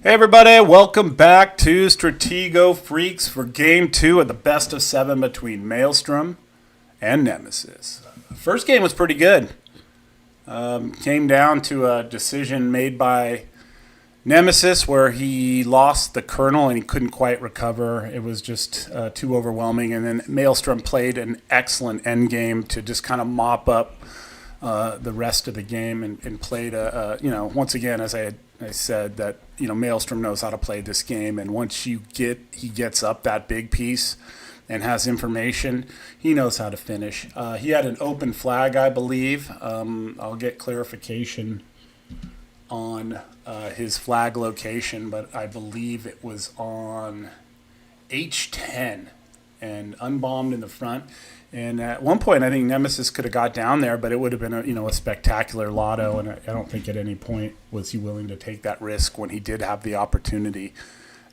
Hey everybody, welcome back to Stratego Freaks for Game 2 of the best of 7 between Maelstrom and Nemesis. The first game was pretty good. Came down to a decision made by Nemesis where he lost the kernel and he couldn't quite recover. It was just too overwhelming. And then Maelstrom played an excellent endgame to just kind of mop up the rest of the game and played once again, as I said, that Maelstrom knows how to play this game, and once he gets up that big piece and has information, he knows how to finish. He had an open flag, I believe. I'll get clarification on his flag location, but I believe it was on H10 and unbombed in the front. And at one point, I think Nemesis could have got down there, but it would have been a spectacular lotto. And I don't think at any point was he willing to take that risk when he did have the opportunity.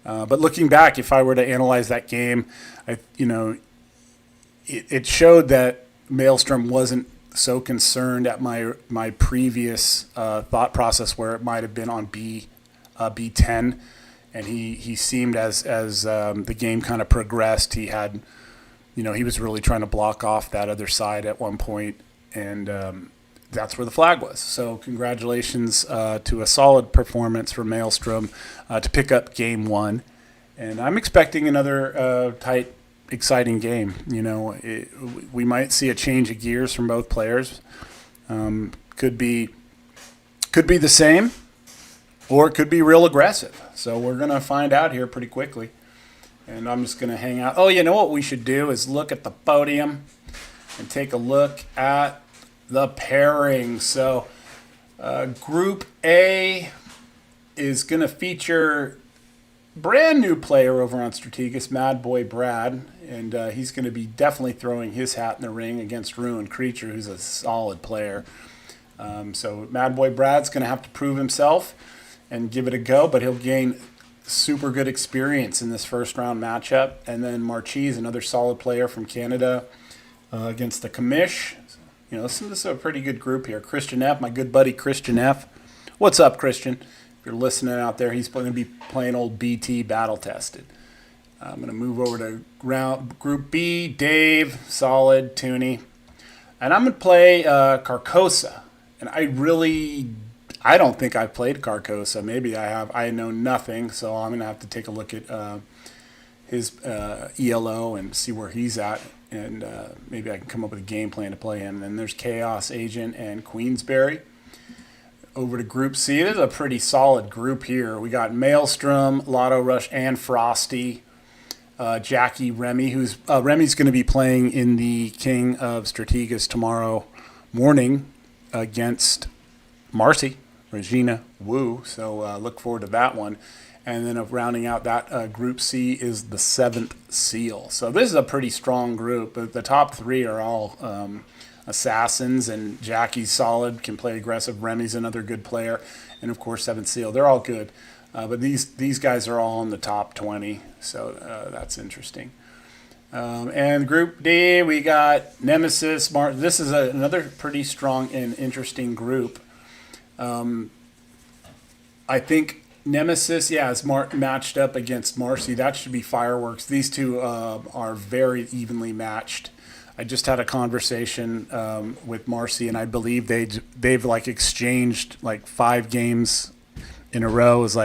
But looking back, if I were to analyze that game, it showed that Maelstrom wasn't so concerned at my previous thought process where it might have been on B10, and he seemed as the game kind of progressed, he had. He was really trying to block off that other side at one point, and that's where the flag was. So congratulations to a solid performance for Maelstrom to pick up Game 1. And I'm expecting another tight, exciting game. We might see a change of gears from both players. Could be the same, or it could be real aggressive. So we're going to find out here pretty quickly. And I'm just going to hang out. Oh, you know what we should do is look at the podium and take a look at the pairing. So Group A is going to feature brand new player over on Strategos, Mad Boy Brad. And he's going to be definitely throwing his hat in the ring against Ruined Creature, who's a solid player. So Mad Boy Brad's going to have to prove himself and give it a go, but he'll gain super good experience in this first round matchup. And then Marchese, another solid player from Canada, against the Commish. This is a pretty good group here. Christian F., my good buddy Christian F. What's up, Christian? If you're listening out there, he's going to be playing old BT Battle Tested. I'm going to move over to Group B. Dave, solid, Tooney. And I'm going to play Carcosa. And I don't think I've played Carcosa. Maybe I have. I know nothing, so I'm going to have to take a look at his ELO and see where he's at, and maybe I can come up with a game plan to play him. And then there's Chaos Agent and Queensberry. Over to Group C. This is a pretty solid group here. We got Maelstrom, Lotto Rush, and Frosty. Jackie Remy, Remy's going to be playing in the King of Strategos tomorrow morning against Marcy. Regina Wu, so look forward to that one. And then rounding out that Group C is the 7th Seal. So this is a pretty strong group. The top 3 are all assassins, and Jackie's solid, can play aggressive. Remy's another good player, and of course 7th Seal. They're all good, but these guys are all in the top 20, so that's interesting. And Group D, we got Nemesis. This is another pretty strong and interesting group. I think Nemesis, is matched up against Marcy. That should be fireworks. These two are very evenly matched. I just had a conversation with Marcy, and I believe they've exchanged 5 games in a row. It was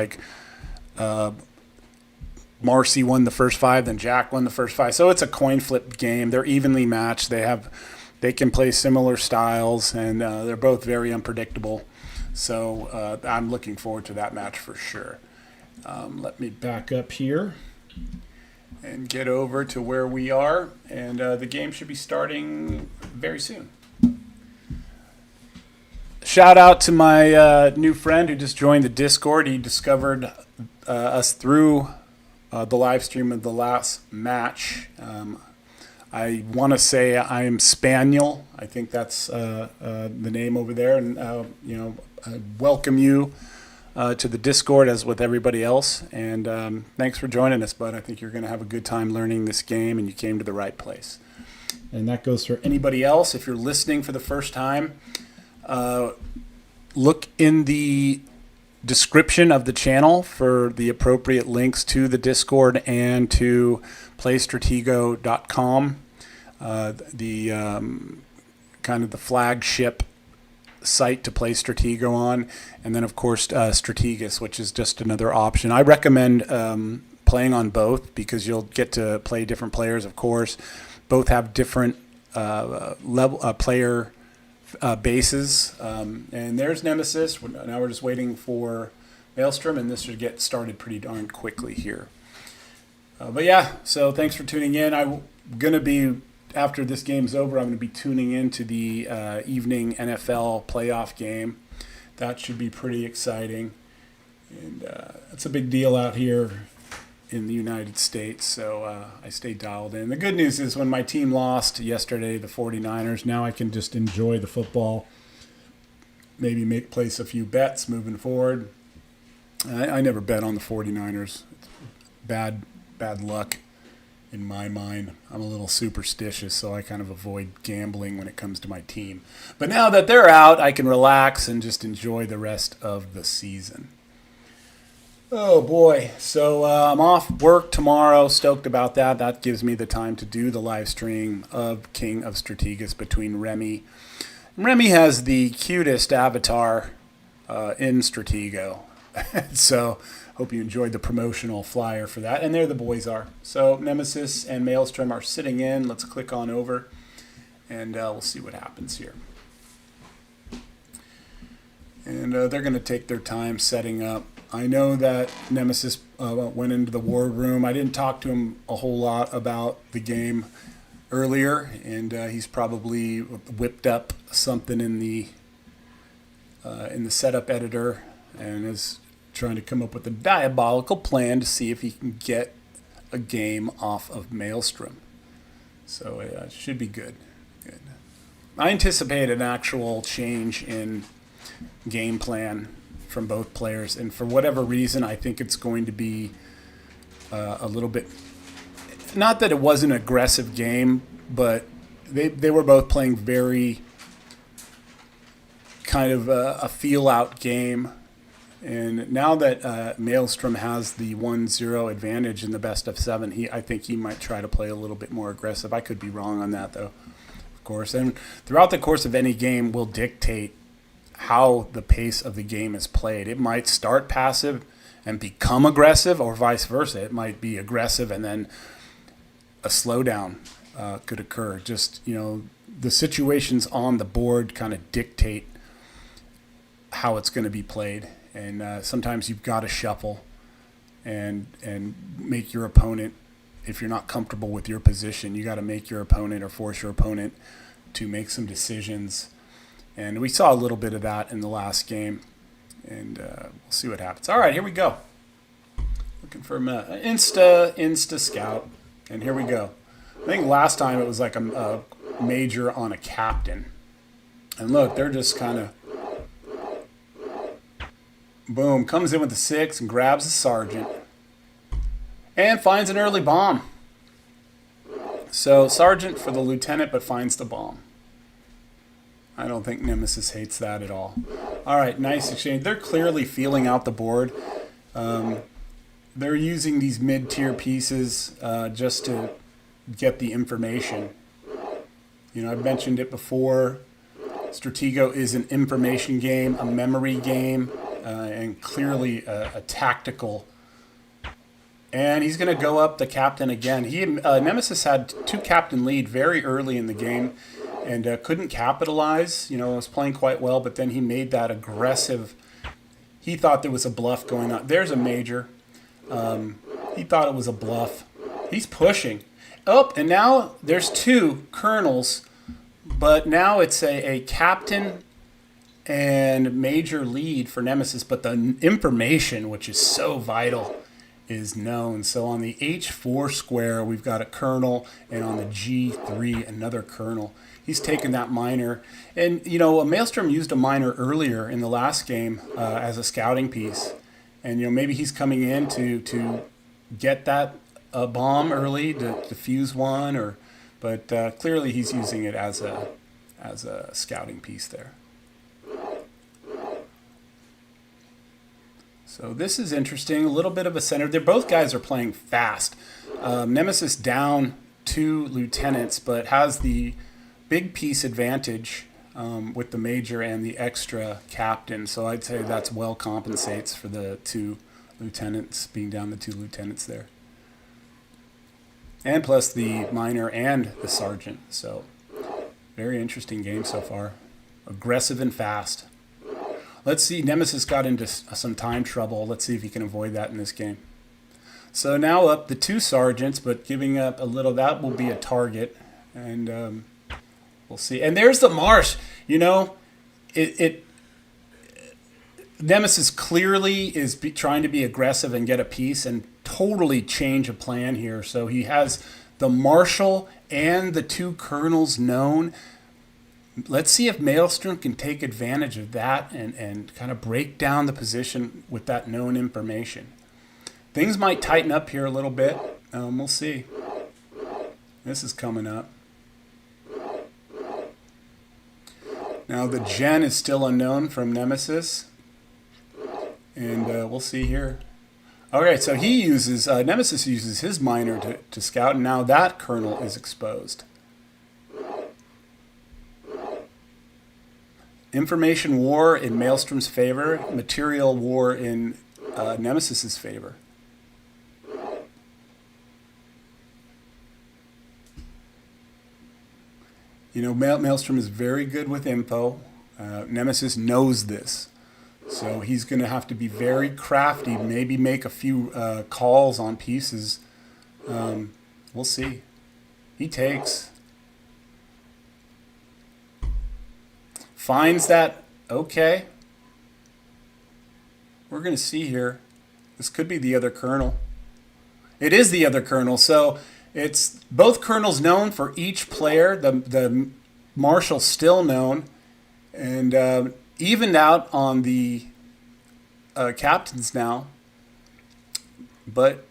Marcy won the first 5, then Jack won the first 5. So it's a coin flip game. They're evenly matched. They can play similar styles, and they're both very unpredictable. So I'm looking forward to that match for sure. Let me back up here and get over to where we are. And the game should be starting very soon. Shout out to my new friend who just joined the Discord. He discovered us through the live stream of the last match. I want to say I am Spaniel. I think that's the name over there. And, I welcome you to the Discord as with everybody else. And thanks for joining us, bud. I think you're going to have a good time learning this game, and you came to the right place. And that goes for anybody else. If you're listening for the first time, look in the description of the channel for the appropriate links to the Discord and to playstratego.com, the kind of the flagship site to play Stratego on, and then of course Strategus, which is just another option. I recommend playing on both because you'll get to play different players. Of course, both have different player bases, and there's Nemesis. Now we're just waiting for Maelstrom, and this should get started pretty darn quickly here. But yeah, so thanks for tuning in. I'm gonna be, after this game's over, I'm going to be tuning into the evening NFL playoff game. That should be pretty exciting. And it's a big deal out here in the United States, so I stay dialed in. The good news is when my team lost yesterday, the 49ers, now I can just enjoy the football, maybe place a few bets moving forward. I never bet on the 49ers. It's bad luck. In my mind, I'm a little superstitious, so I kind of avoid gambling when it comes to my team. But now that they're out, I can relax and just enjoy the rest of the season. Oh boy, so I'm off work tomorrow, stoked about that. That gives me the time to do the live stream of King of Strategus between Remy. Remy has the cutest avatar in Stratego, so hope you enjoyed the promotional flyer for that. And there the boys are. So Nemesis and Maelstrom are sitting in. Let's click on over, and we'll see what happens here. And they're going to take their time setting up. I know that Nemesis went into the war room. I didn't talk to him a whole lot about the game earlier, and he's probably whipped up something in the setup editor and is trying to come up with a diabolical plan to see if he can get a game off of Maelstrom. So it should be good. I anticipate an actual change in game plan from both players, and for whatever reason, I think it's going to be a little bit, not that it was an aggressive game, but they were both playing very kind of a feel-out game. And now that Maelstrom has the 1-0 advantage in the best of 7, I think he might try to play a little bit more aggressive. I could be wrong on that, though, of course. And throughout the course of any game will dictate how the pace of the game is played. It might start passive and become aggressive, or vice versa. It might be aggressive and then a slowdown could occur. Just, the situations on the board kind of dictate how it's going to be played. And sometimes you've got to shuffle and make your opponent, if you're not comfortable with your position, you got to make your opponent or force your opponent to make some decisions. And we saw a little bit of that in the last game. And we'll see what happens. All right, here we go. Looking for Insta Scout. And here we go. I think last time it was like a major on a captain. And look, they're just kind of... Boom, comes in with the 6 and grabs the sergeant. And finds an early bomb. So sergeant for the lieutenant, but finds the bomb. I don't think Nemesis hates that at all. All right, nice exchange. They're clearly feeling out the board. They're using these mid-tier pieces just to get the information. I've mentioned it before. Stratego is an information game, a memory game, and clearly a tactical. And he's going to go up the captain again. Nemesis had 2 captain lead very early in the game and couldn't capitalize. Was playing quite well, but then he made that aggressive. He thought there was a bluff going on. There's a major. He thought it was a bluff. He's pushing. Oh, and now there's 2 colonels, but now it's a captain and major lead for Nemesis, but the information, which is so vital, is known. So on the H4 square, we've got a colonel, and on the G3, another colonel. He's taken that minor. And, Maelstrom used a minor earlier in the last game as a scouting piece. And, maybe he's coming in to get that bomb early, to defuse one, but clearly he's using it as a scouting piece there. So this is interesting. A little bit of a center. They're both guys are playing fast. Nemesis down 2 lieutenants, but has the big piece advantage with the major and the extra captain. So I'd say that's well compensates for the 2 lieutenants, being down the 2 lieutenants there. And plus the minor and the sergeant. So very interesting game so far. Aggressive and fast. Let's see, Nemesis got into some time trouble. Let's see if he can avoid that in this game. So now up the 2 sergeants, but giving up a little, that will be a target. And we'll see. And there's the Marsh. You know, Nemesis clearly is trying to be aggressive and get a piece and totally change a plan here. So he has the Marshal and the 2 colonels known. Let's see if Maelstrom can take advantage of that and kind of break down the position with that known information. Things might tighten up here a little bit. We'll see. This is coming up. Now the gen is still unknown from Nemesis. And we'll see here. Okay, so he uses, Nemesis uses his minor to scout, and now that colonel is exposed. Information war in Maelstrom's favor, material war in Nemesis's favor. You know, Maelstrom is very good with info. Nemesis knows this. So he's going to have to be very crafty, maybe make a few calls on pieces. We'll see. He takes. Finds that, okay. We're going to see here. This could be the other colonel. It is the other colonel. So it's both colonels known for each player. The Marshal still known. And evened out on the captains now. But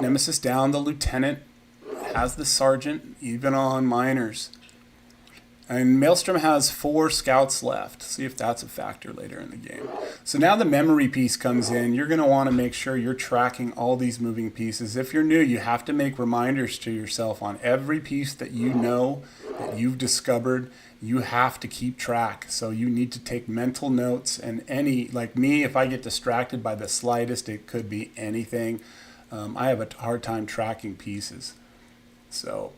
Nemesis down, the lieutenant has the sergeant, even on minors. And Maelstrom has 4 scouts left. See if that's a factor later in the game. So now the memory piece comes in. You're going to want to make sure you're tracking all these moving pieces. If you're new, you have to make reminders to yourself on every piece that you know, that you've discovered. You have to keep track. So you need to take mental notes. And any, like me, if I get distracted by the slightest, it could be anything. I have a hard time tracking pieces. So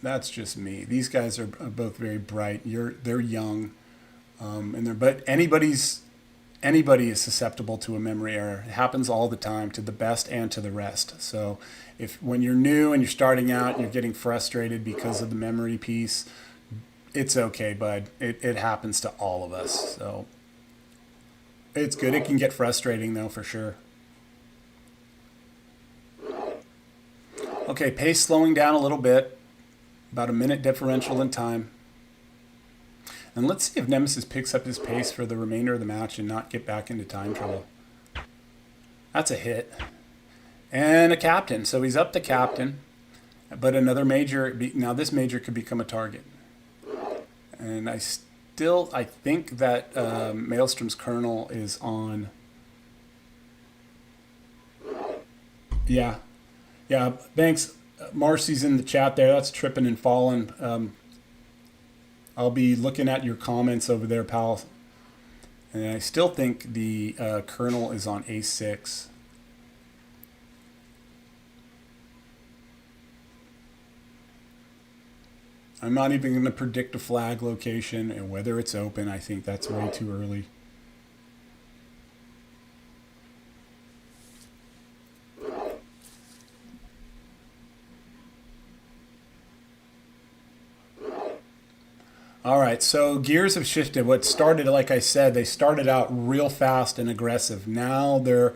that's just me. These guys are both very bright. They're young, but anybody is susceptible to a memory error. It happens all the time to the best and to the rest. So when you're new and you're starting out, and you're getting frustrated because of the memory piece, it's okay, bud. It happens to all of us. So it's good. It can get frustrating though, for sure. Okay, pace slowing down a little bit. About a minute differential in time. And let's see if Nemesis picks up his pace for the remainder of the match and not get back into time trouble. That's a hit. And a captain. So he's up to captain. But another major. Now this major could become a target. And I think that Maelstrom's colonel is on. Yeah. Yeah, thanks. Marcy's in the chat there. That's tripping and falling. I'll be looking at your comments over there, pal. And I still think the colonel is on A6. I'm not even going to predict a flag location and whether it's open. I think that's way too early. All right, so gears have shifted. What started, like I said, they started out real fast and aggressive. Now they're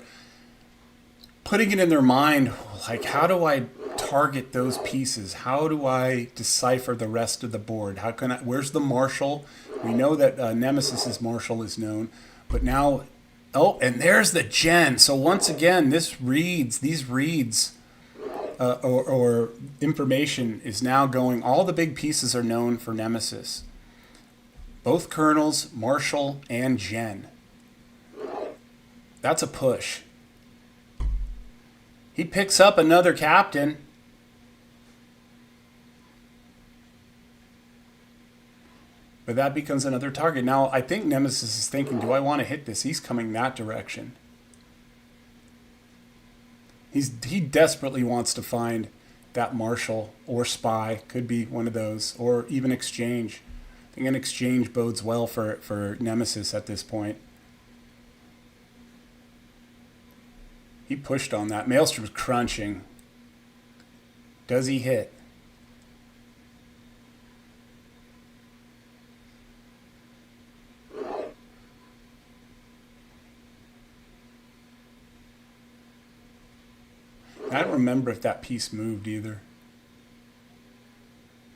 putting it in their mind, like, how do I target those pieces? How do I decipher the rest of the board? Where's the Marshal? We know that Nemesis's Marshal is known, but now, and there's the gen. So once again, these reads, or information is now going, all the big pieces are known for Nemesis. Both colonels, Marshal, and Gen. That's a push. He picks up another captain. But that becomes another target. Now, I think Nemesis is thinking, do I want to hit this? He's coming that direction. He desperately wants to find that Marshal or Spy. Could be one of those. Or even Exchange. I think an Exchange bodes well for Nemesis at this point. He pushed on that. Maelstrom's crunching. Does he hit? I don't remember if that piece moved either.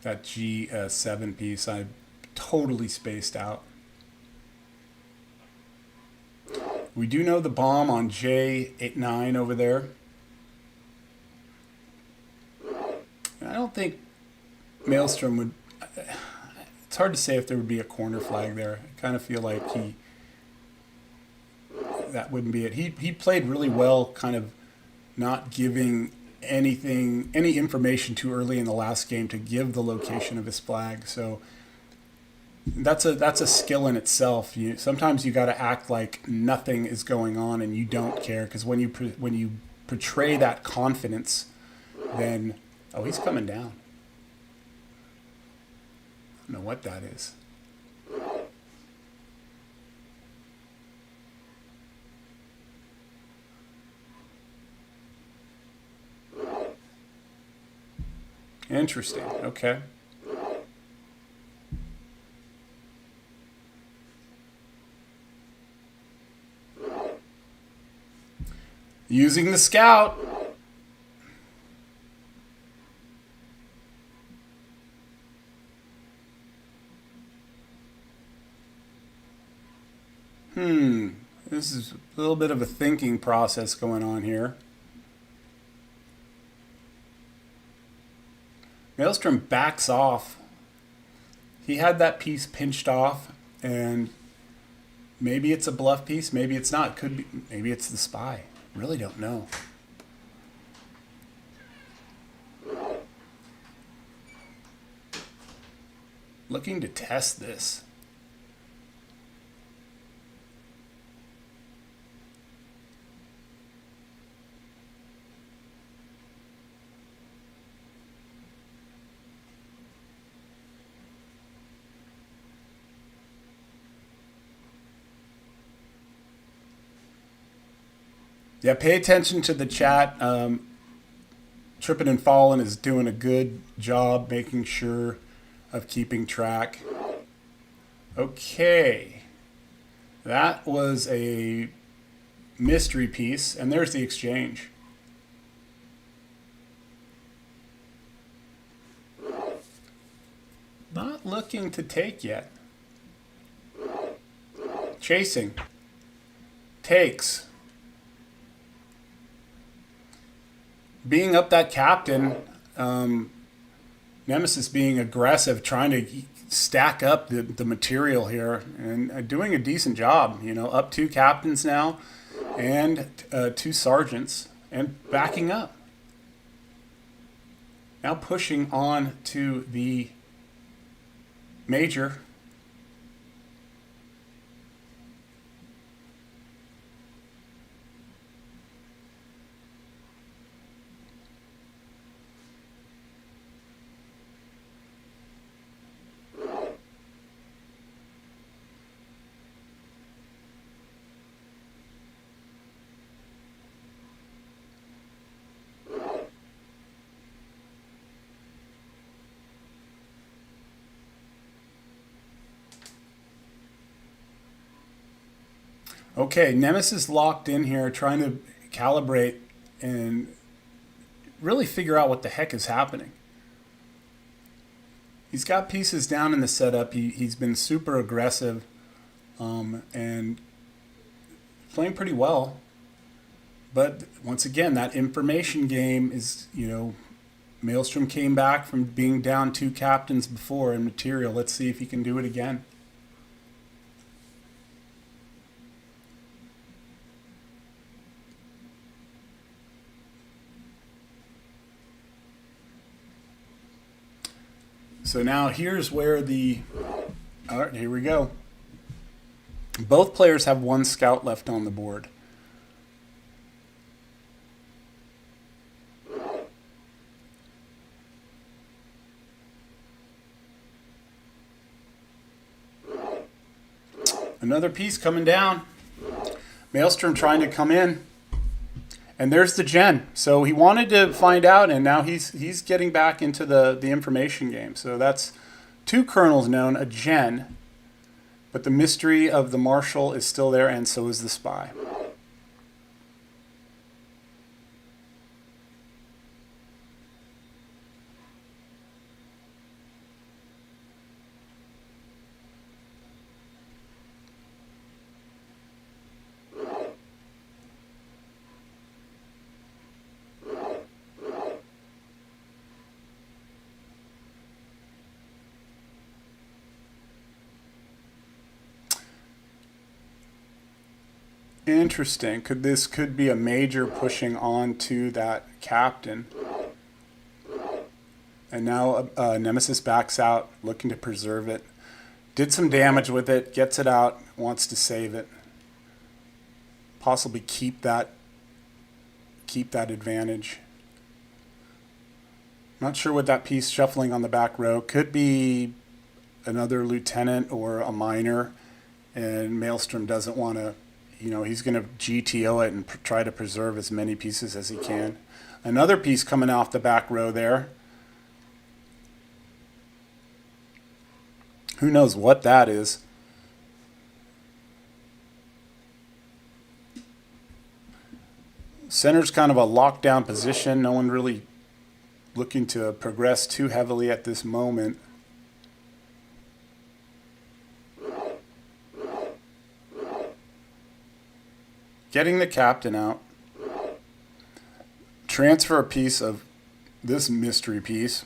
That G7 piece, I totally spaced out. We do know the bomb on J9 over there. I don't think Maelstrom would... It's hard to say if there would be a corner flag there. I kind of feel like that wouldn't be it. He played really well, kind of not giving any information too early in the last game to give the location of his flag. So that's a skill in itself. Sometimes you got to act like nothing is going on and you don't care, because when you portray that confidence, then he's coming down. I don't know what that is. Interesting. Okay. Using the scout. This is a little bit of a thinking process going on here. Maelstrom backs off. He had that piece pinched off, and maybe it's a bluff piece, maybe it's not. Could be, maybe it's the Spy. Really don't know. Looking to test this. Yeah, pay attention to the chat. Trippin' and Fallin' is doing a good job making sure of keeping track. Okay. That was a mystery piece, and there's the exchange. Not looking to take yet. Chasing. Takes. Being up that captain, Nemesis being aggressive, trying to stack up the material here, and doing a decent job. Up 2 captains now, and 2 sergeants, and backing up. Now pushing on to the major. Okay, Nemesis locked in here, trying to calibrate and really figure out what the heck is happening. He's got pieces down in the setup. He's been super aggressive and playing pretty well. But once again, that information game is, Maelstrom came back from being down 2 captains before in material. Let's see if he can do it again. So now here's where the... All right, here we go. Both players have one scout left on the board. Another piece coming down. Maelstrom trying to come in. And there's the gen. So he wanted to find out, and now he's getting back into the information game. So that's 2 kernels known, a gen. But the mystery of the marshal is still there, and so is the spy. Interesting. This could be a major pushing on to that captain. And now Nemesis backs out, looking to preserve it. Did some damage with it, gets it out, wants to save it. Possibly keep that advantage. Not sure what that piece shuffling on the back row could be. Another lieutenant or a minor, and Maelstrom doesn't want to. He's going to GTO it and try to preserve as many pieces as he can. Another piece coming off the back row there. Who knows what that is? Center's kind of a lockdown position. No one really looking to progress too heavily at this moment. Getting the captain out. Transfer a piece of this mystery piece.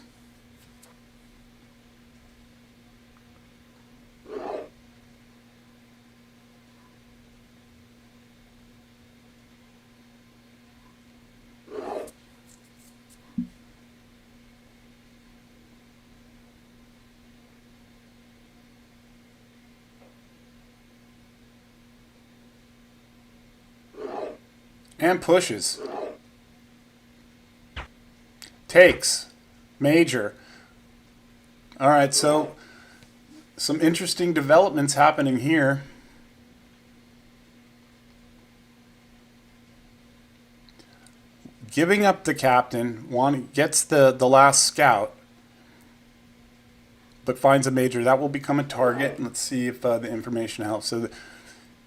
And pushes. Takes. Major. All right, so some interesting developments happening here. Giving up the captain, gets the last scout, but finds a major. That will become a target. Let's see if the information helps. So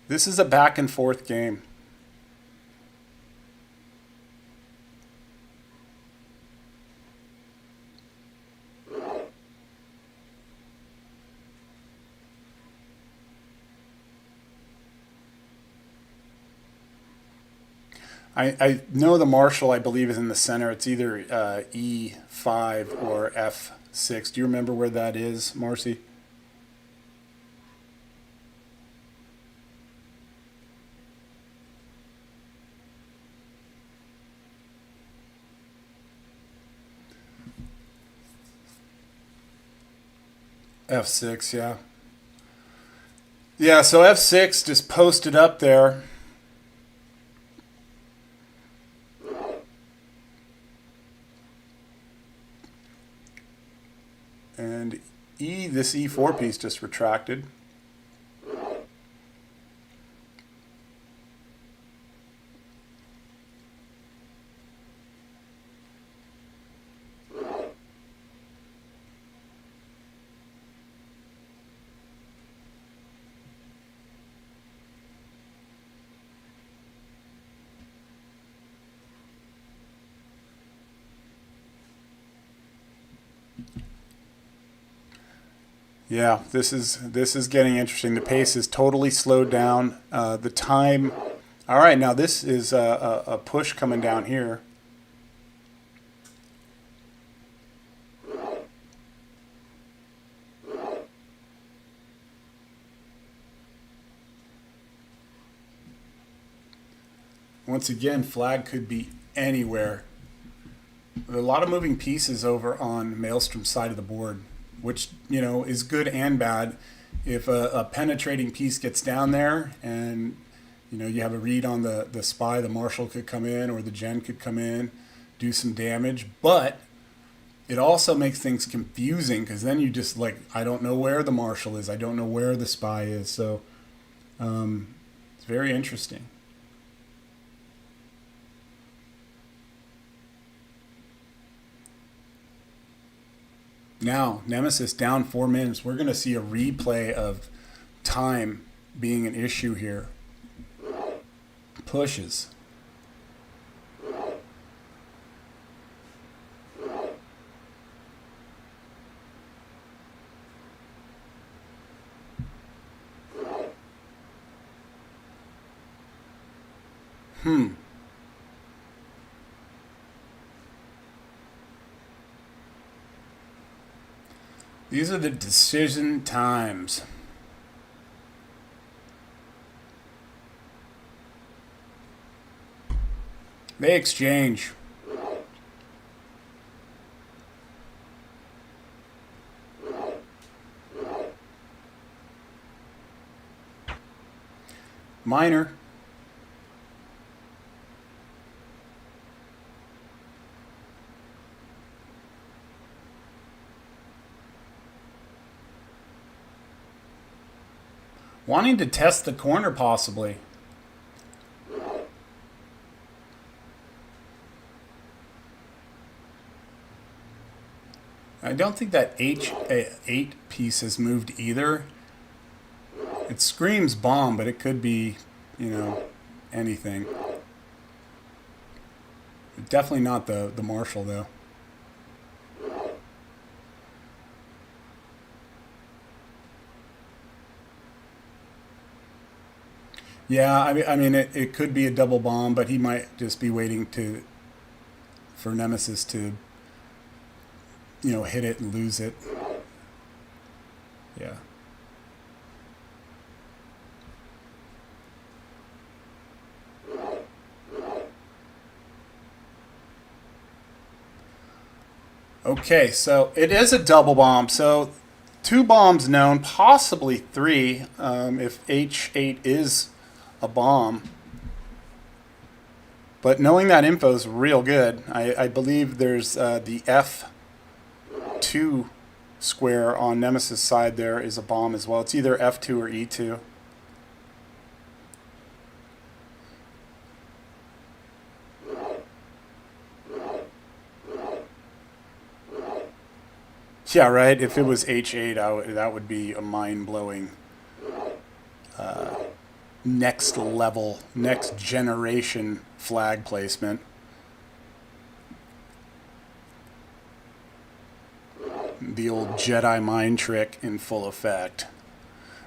this is a back and forth game. I know the marshal, I believe, is in the center. It's either E5 or F6. Do you remember where that is, Marcy? F6, yeah. Yeah, so F6 just posted up there. And this E4 piece just retracted. Yeah, this is getting interesting. The pace is totally slowed down. The time. All right, now this is a push coming down here. Once again, flag could be anywhere. There are a lot of moving pieces over on Maelstrom's side of the board. which, you know, is good and bad. If a penetrating piece gets down there and, you know, you have a read on the spy, the marshal could come in or the gen could come in, do some damage. But it also makes things confusing because then you just like, I don't know where the marshal is. I don't know where the spy is. So it's very interesting. Now, Nemesis down 4 minutes. We're going to see a replay of time being an issue here. Pushes. These are the decision times. They exchange. Minor. Wanting to test the corner, possibly. I don't think that H8 piece has moved either. It screams bomb, but it could be, you know, anything. Definitely not the marshal, though. Yeah, I mean it could be a double bomb, but he might just be waiting for Nemesis to, you know, hit it and lose it. Yeah. Okay, so it is a double bomb. So 2 bombs known, possibly 3, if H8 is a bomb. But knowing that info is real good. I believe there's the F2 square on Nemesis side there is a bomb as well. It's either F2 or E2. Yeah, right. If it was H8, that would be a mind-blowing next level, next generation flag placement. The old Jedi mind trick in full effect.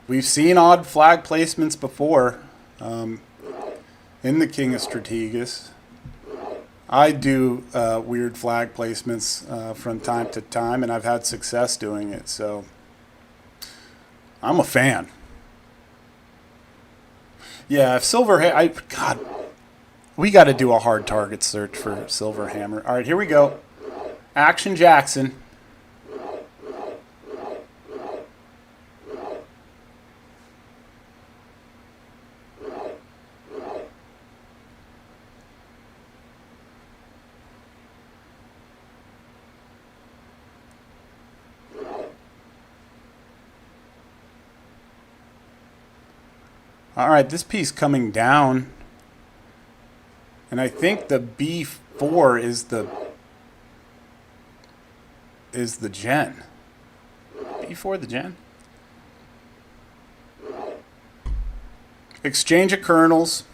We've seen odd flag placements before in the King of Strategus. I do weird flag placements from time to time, and I've had success doing it, so I'm a fan. Yeah, if God, we got to do a hard target search for Silver Hammer. All right, here we go. Action Jackson. All right, this piece coming down, and I think the B4 is the gen. B4 the gen. Exchange of kernels.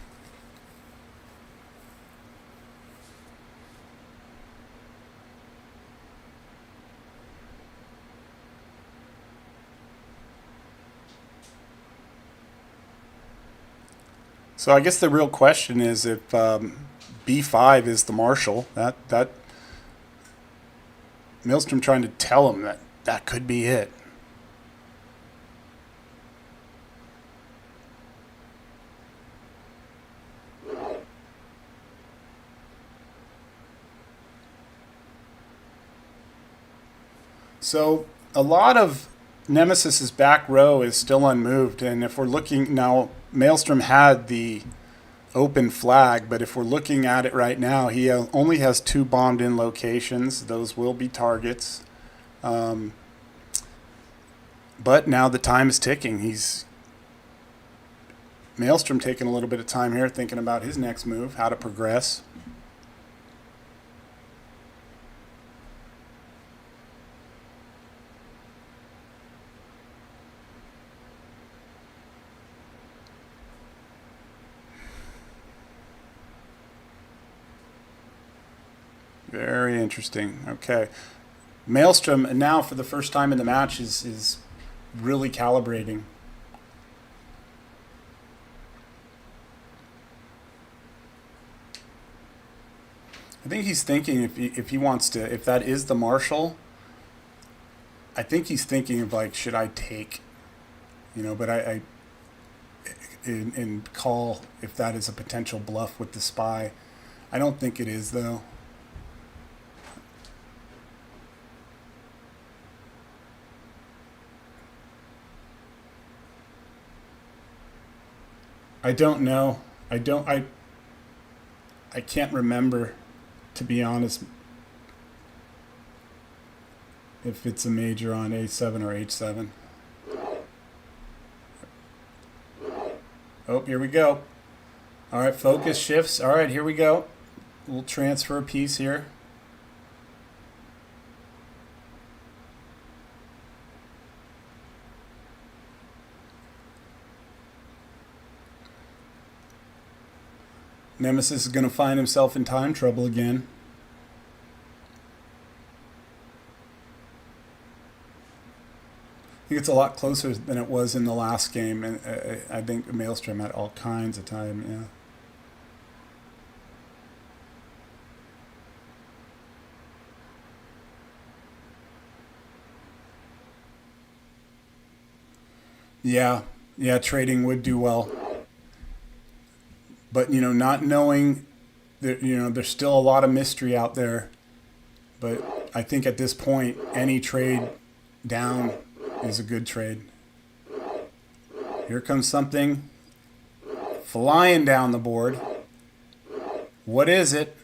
So I guess the real question is if B5 is the marshal. That Maelstrom trying to tell him that could be it. So a lot of Nemesis's back row is still unmoved, and if we're looking now, Maelstrom had the open flag, but if we're looking at it right now, he only has 2 bombed in locations. Those will be targets. But now the time is ticking. He's Maelstrom taking a little bit of time here, thinking about his next move, how to progress. Very interesting. Okay. Maelstrom now for the first time in the match is really calibrating. I think he's thinking if he wants to, if that is the Marshal, I think he's thinking of like, should I take, but and call if that is a potential bluff with the spy. I don't think it is though. I don't know. I can't remember, to be honest, if it's a major on A7 or H7. Oh, here we go. All right, focus shifts. All right, here we go. We'll transfer a piece here. Nemesis is going to find himself in time trouble again. I think it's a lot closer than it was in the last game, and I think Maelstrom had all kinds of time. Yeah. Yeah, trading would do well. But, not knowing that, there's still a lot of mystery out there. But I think at this point, any trade down is a good trade. Here comes something flying down the board. What is it?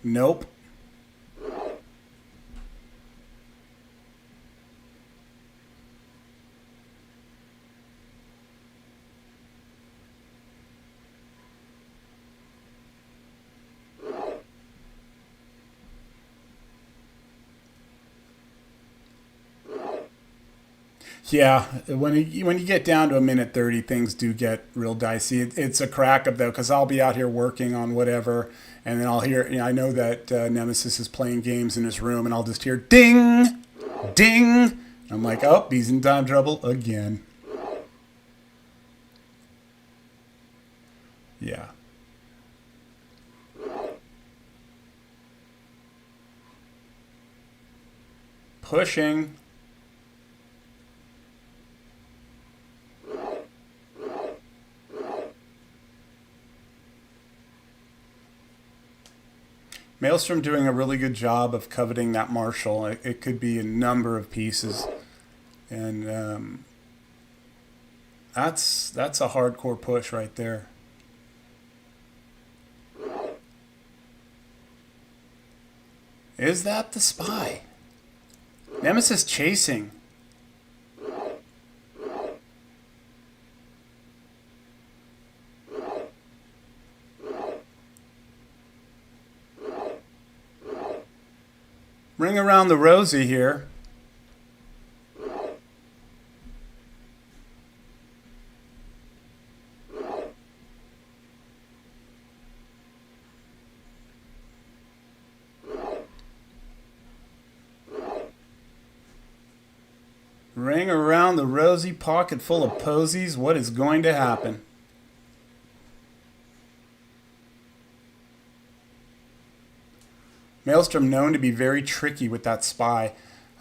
Nope. Yeah, when you get down to a minute 30, things do get real dicey. It's a crack up though, because I'll be out here working on whatever, and then I'll hear. I know that Nemesis is playing games in his room, and I'll just hear ding, ding. I'm like, oh, he's in time trouble again. Yeah. Pushing. Maelstrom doing a really good job of coveting that Marshal. It could be a number of pieces, and that's a hardcore push right there. Is that the spy? Nemesis chasing. Ring around the rosy here. Ring around the rosy, pocket full of posies. What is going to happen? Maelstrom known to be very tricky with that spy.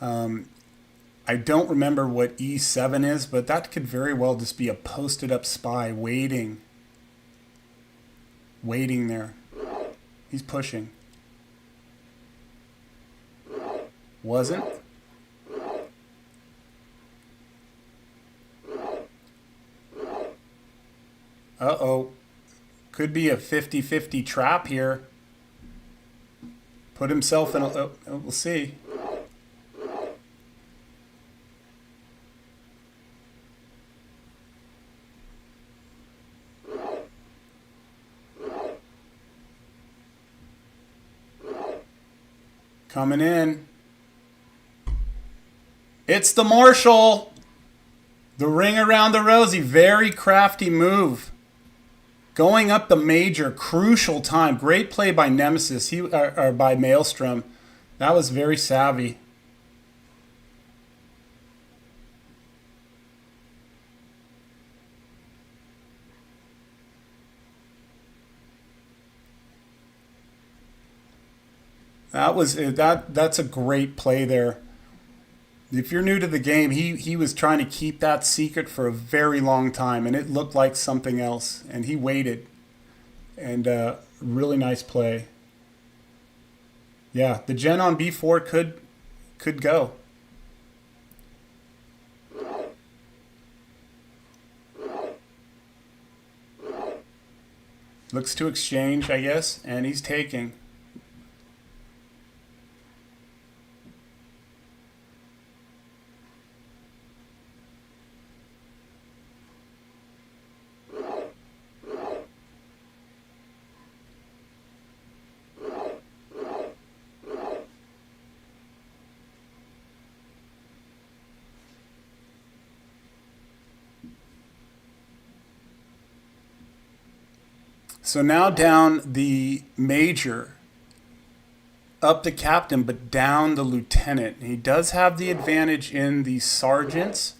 I don't remember what E7 is, but that could very well just be a posted up spy waiting there. He's pushing. Wasn't. Uh-oh. Could be a 50-50 trap here. Put himself in a... we'll see. Coming in. It's the Marshall. The ring around the rosy. Very crafty move. Going up the major, crucial time. Great play by Nemesis, or by Maelstrom. That was very savvy. That's a great play there. If you're new to the game, he was trying to keep that secret for a very long time, and it looked like something else, and he waited. And really nice play. Yeah, the gen on B4 could go. Looks to exchange, I guess, and he's taking. So now down the major, up the captain, but down the lieutenant. He does have the advantage in the sergeants,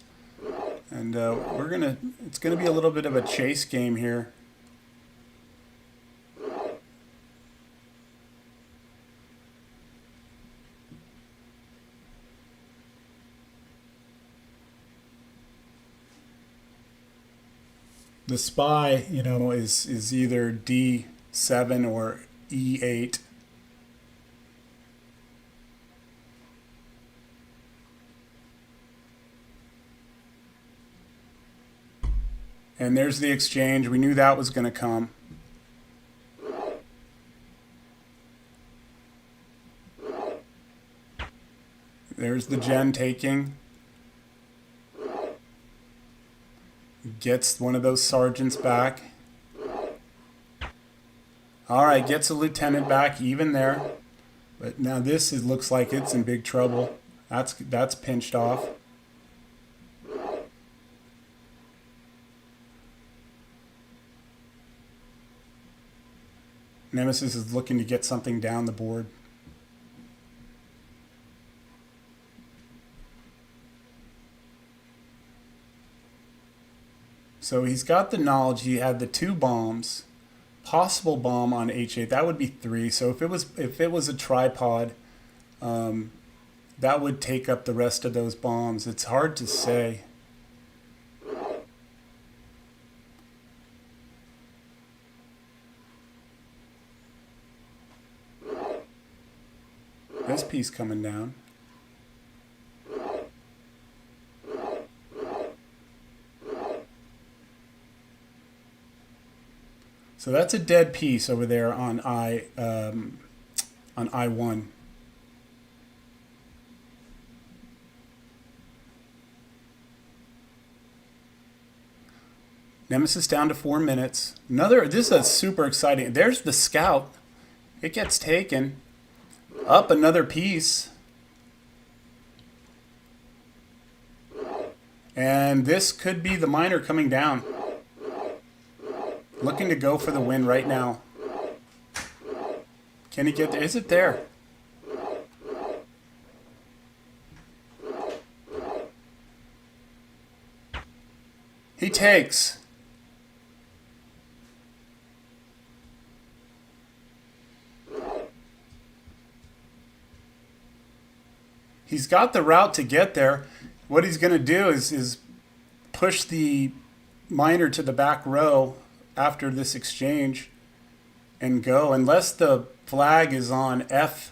and it's gonna be a little bit of a chase game here. The spy, is either D7 or E8. And there's the exchange. We knew that was going to come. There's the gen taking. Gets one of those sergeants back. All right, gets a lieutenant back, even there. But now looks like it's in big trouble. That's pinched off. Nemesis is looking to get something down the board. So he's got the knowledge. He had the 2 bombs, possible bomb on H8. That would be 3. So if it was a tripod, that would take up the rest of those bombs. It's hard to say. This piece coming down. So that's a dead piece over there on I1. Nemesis down to 4 minutes. This is super exciting. There's the scout. It gets taken. Up another piece. And this could be the miner coming down. Looking to go for the win right now. Can he get there? Is it there? He takes. He's got the route to get there. What he's going to do is push the miner to the back row after this exchange and go, unless the flag is on F10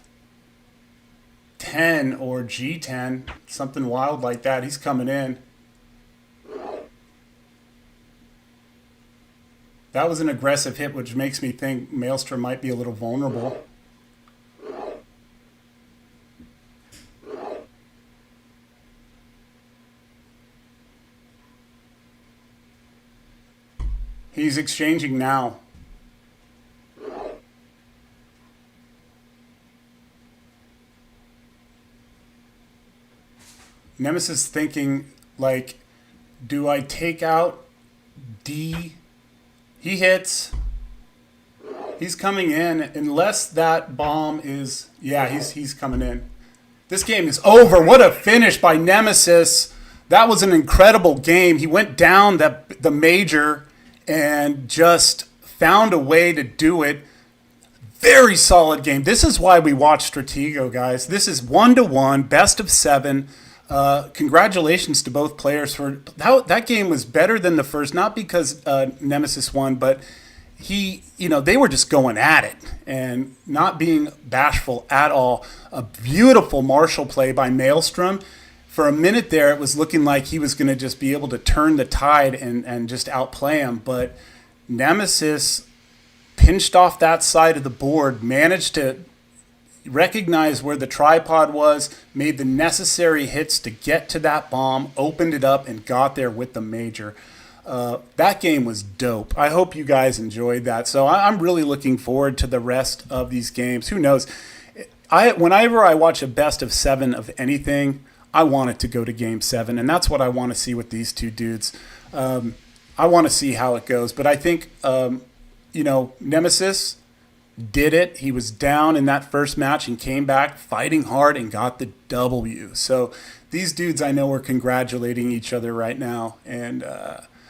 or G10, something wild like that. He's coming in. That was an aggressive hit, which makes me think Maelstrom might be a little vulnerable. He's exchanging now. Nemesis thinking, like, do I take out D? He hits. He's coming in. Unless that bomb is... Yeah, he's coming in. This game is over. What a finish by Nemesis. That was an incredible game. He went down the major and just found a way to do it. Very solid game. This is why we watch Stratego, guys. This is 1-1, best of 7. Congratulations to both players for that game was better than the first, not because Nemesis won, but they were just going at it and not being bashful at all. A beautiful martial play by Maelstrom. For a minute there, it was looking like he was going to just be able to turn the tide and just outplay him. But Nemesis pinched off that side of the board, managed to recognize where the tripod was, made the necessary hits to get to that bomb, opened it up, and got there with the major. That game was dope. I hope you guys enjoyed that. So I'm really looking forward to the rest of these games. Who knows? Whenever I watch a best of 7 of anything, I want it to go to game 7, and that's what I want to see with these two dudes. I want to see how it goes, but I think, Nemesis did it. He was down in that first match and came back fighting hard and got the W. So these dudes I know are congratulating each other right now, and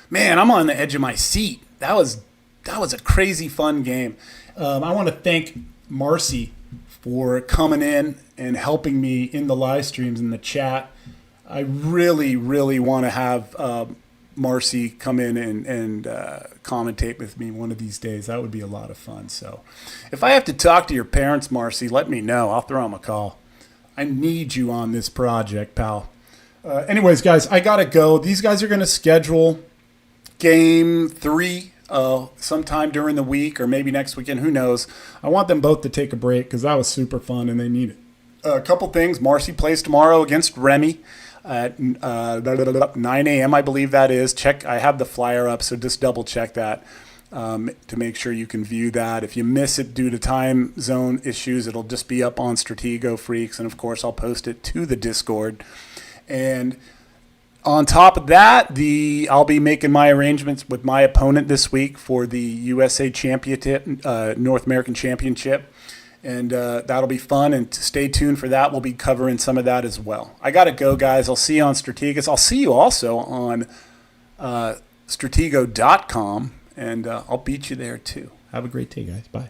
man, I'm on the edge of my seat. That was a crazy fun game. I want to thank Marcy for coming in and helping me in the live streams in the chat. I really, really want to have Marcy come in and commentate with me one of these days. That would be a lot of fun. So if I have to talk to your parents, Marcy, let me know. I'll throw them a call. I need you on this project, pal. Anyways, guys, I got to go. These guys are going to schedule game 3 sometime during the week or maybe next weekend. Who knows? I want them both to take a break because that was super fun and they need it. A couple things. Marcy plays tomorrow against Remy at 9 a.m. I believe that is. Check. I have the flyer up, so just double check that to make sure you can view that. If you miss it due to time zone issues, it'll just be up on Stratego Freaks, and of course I'll post it to the Discord. And on top of that, I'll be making my arrangements with my opponent this week for the USA Championship, North American Championship. And that'll be fun, and stay tuned for that. We'll be covering some of that as well. I got to go, guys. I'll see you on Strategos. I'll see you also on Stratego.com, and I'll beat you there too. Have a great day, guys. Bye.